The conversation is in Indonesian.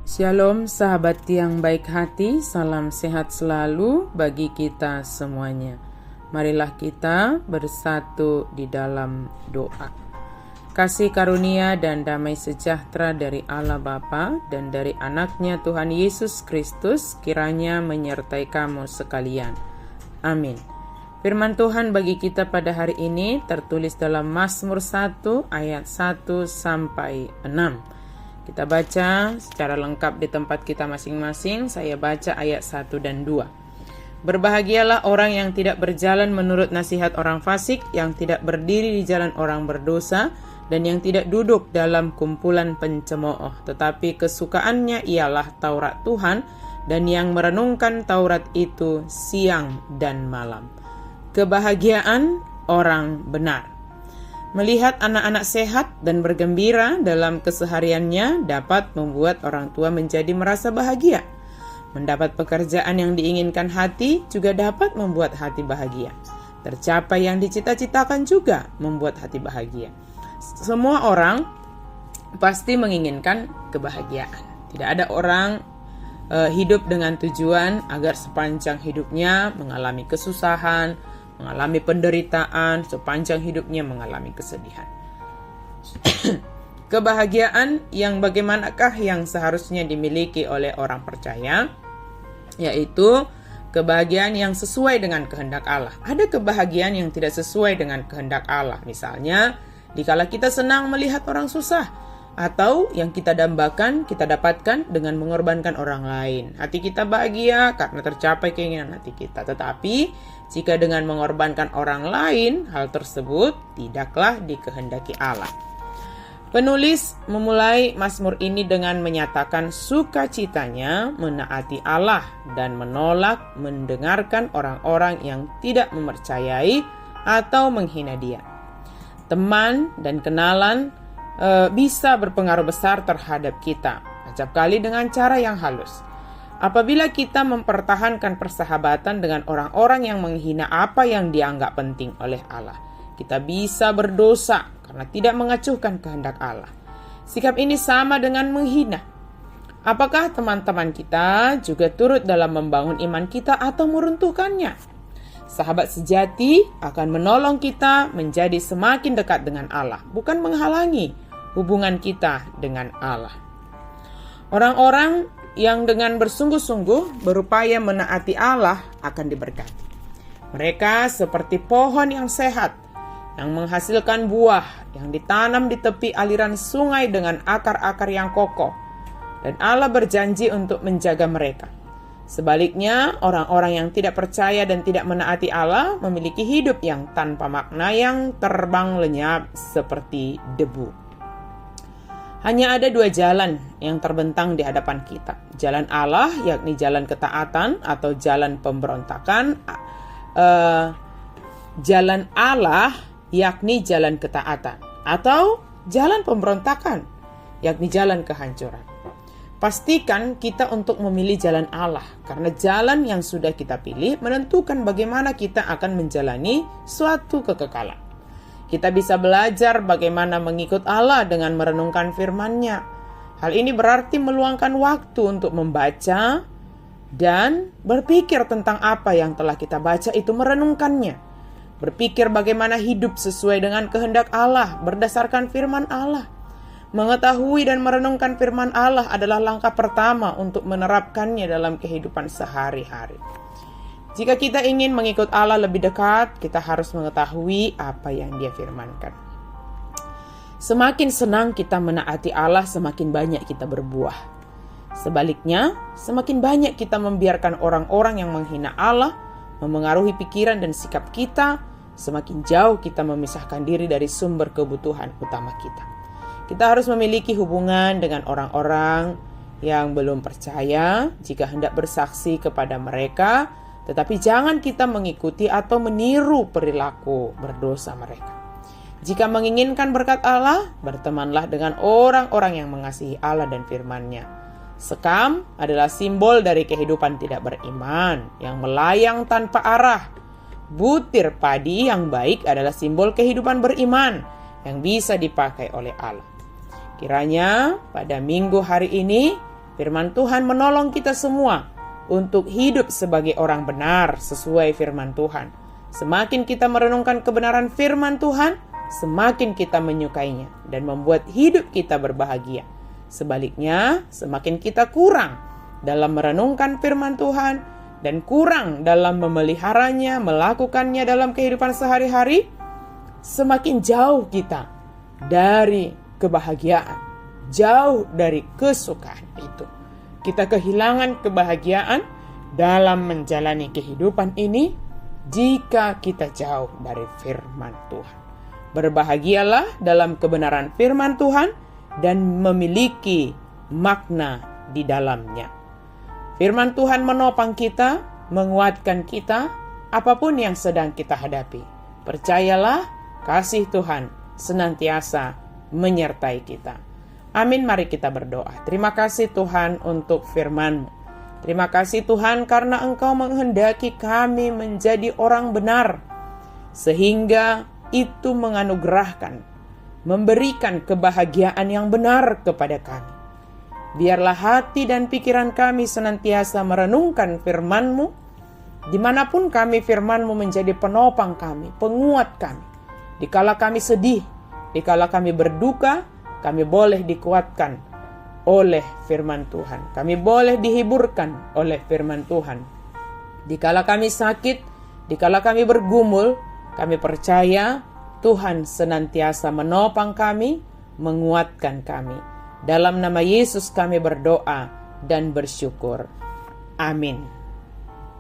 Shalom sahabat yang baik hati, salam sehat selalu bagi kita semuanya. Marilah kita bersatu di dalam doa. Kasih karunia dan damai sejahtera dari Allah Bapa dan dari anaknya Tuhan Yesus Kristus kiranya menyertai kamu sekalian. Amin. Firman Tuhan bagi kita pada hari ini tertulis dalam Mazmur 1 ayat 1 sampai 6. Kita baca secara lengkap di tempat kita masing-masing. Saya baca ayat 1 dan 2. Berbahagialah orang yang tidak berjalan menurut nasihat orang fasik, yang tidak berdiri di jalan orang berdosa, dan yang tidak duduk dalam kumpulan pencemooh. Tetapi kesukaannya ialah Taurat Tuhan, dan yang merenungkan Taurat itu siang dan malam. Kebahagiaan orang benar. Melihat anak-anak sehat dan bergembira dalam kesehariannya dapat membuat orang tua menjadi merasa bahagia. Mendapat pekerjaan yang diinginkan hati juga dapat membuat hati bahagia. Tercapai yang dicita-citakan juga membuat hati bahagia. Semua orang pasti menginginkan kebahagiaan. Tidak ada orang hidup dengan tujuan agar sepanjang hidupnya mengalami kesusahan, mengalami penderitaan, sepanjang hidupnya mengalami kesedihan. Kebahagiaan yang bagaimanakah yang seharusnya dimiliki oleh orang percaya? Yaitu kebahagiaan yang sesuai dengan kehendak Allah. Ada kebahagiaan yang tidak sesuai dengan kehendak Allah. Misalnya, dikala kita senang melihat orang susah, atau yang kita dambakan, kita dapatkan dengan mengorbankan orang lain. Hati kita bahagia karena tercapai keinginan hati kita. Tetapi, jika dengan mengorbankan orang lain, hal tersebut tidaklah dikehendaki Allah. Penulis memulai Mazmur ini dengan menyatakan sukacitanya menaati Allah dan menolak mendengarkan orang-orang yang tidak mempercayai atau menghina Dia. Teman dan kenalan bisa berpengaruh besar terhadap kita, acap kali dengan cara yang halus. Apabila kita mempertahankan persahabatan dengan orang-orang yang menghina apa yang dianggap penting oleh Allah, kita bisa berdosa karena tidak mengacuhkan kehendak Allah. Sikap ini sama dengan menghina. Apakah teman-teman kita juga turut dalam membangun iman kita atau meruntuhkannya? Sahabat sejati akan menolong kita menjadi semakin dekat dengan Allah, bukan menghalangi hubungan kita dengan Allah. Orang-orang yang dengan bersungguh-sungguh berupaya menaati Allah akan diberkati. Mereka seperti pohon yang sehat, yang menghasilkan buah, yang ditanam di tepi aliran sungai dengan akar-akar yang kokoh, dan Allah berjanji untuk menjaga mereka. Sebaliknya, orang-orang yang tidak percaya dan tidak menaati Allah memiliki hidup yang tanpa makna, yang terbang lenyap seperti debu. Hanya ada dua jalan yang terbentang di hadapan kita. Jalan Allah, yakni jalan ketaatan, atau jalan pemberontakan. Jalan Allah, yakni jalan ketaatan, atau jalan pemberontakan, yakni jalan kehancuran. Pastikan kita untuk memilih jalan Allah, karena jalan yang sudah kita pilih menentukan bagaimana kita akan menjalani suatu kekekalan. Kita bisa belajar bagaimana mengikut Allah dengan merenungkan firman-Nya. Hal ini berarti meluangkan waktu untuk membaca dan berpikir tentang apa yang telah kita baca itu, merenungkannya. Berpikir bagaimana hidup sesuai dengan kehendak Allah berdasarkan firman Allah. Mengetahui dan merenungkan firman Allah adalah langkah pertama untuk menerapkannya dalam kehidupan sehari-hari. Jika kita ingin mengikut Allah lebih dekat, kita harus mengetahui apa yang Dia firmankan. Semakin senang kita menaati Allah, semakin banyak kita berbuah. Sebaliknya, semakin banyak kita membiarkan orang-orang yang menghina Allah memengaruhi pikiran dan sikap kita, semakin jauh kita memisahkan diri dari sumber kebutuhan utama kita. Kita harus memiliki hubungan dengan orang-orang yang belum percaya jika hendak bersaksi kepada mereka, tetapi jangan kita mengikuti atau meniru perilaku berdosa mereka. Jika menginginkan berkat Allah, bertemanlah dengan orang-orang yang mengasihi Allah dan firman-Nya. Sekam adalah simbol dari kehidupan tidak beriman, yang melayang tanpa arah. Butir padi yang baik adalah simbol kehidupan beriman, yang bisa dipakai oleh Allah. Kiranya pada minggu hari ini Firman Tuhan menolong kita semua untuk hidup sebagai orang benar sesuai firman Tuhan. Semakin kita merenungkan kebenaran firman Tuhan, semakin kita menyukainya dan membuat hidup kita berbahagia. Sebaliknya, semakin kita kurang dalam merenungkan firman Tuhan dan kurang dalam memeliharanya, melakukannya dalam kehidupan sehari-hari, semakin jauh kita dari kebahagiaan, jauh dari kesukaan itu. Kita kehilangan kebahagiaan dalam menjalani kehidupan ini jika kita jauh dari firman Tuhan. Berbahagialah dalam kebenaran firman Tuhan dan memiliki makna di dalamnya. Firman Tuhan menopang kita, menguatkan kita, apapun yang sedang kita hadapi. Percayalah, kasih Tuhan senantiasa menyertai kita. Amin, mari kita berdoa. Terima kasih Tuhan untuk firman-Mu. Terima kasih Tuhan karena Engkau menghendaki kami menjadi orang benar, sehingga itu menganugerahkan, memberikan kebahagiaan yang benar kepada kami. Biarlah hati dan pikiran kami senantiasa merenungkan firman-Mu, dimanapun kami firman-Mu menjadi penopang kami, penguat kami. Dikala kami sedih, dikala kami berduka, kami boleh dikuatkan oleh firman Tuhan. Kami boleh dihiburkan oleh firman Tuhan. Dikala kami sakit, dikala kami bergumul, kami percaya Tuhan senantiasa menopang kami, menguatkan kami. Dalam nama Yesus kami berdoa dan bersyukur. Amin.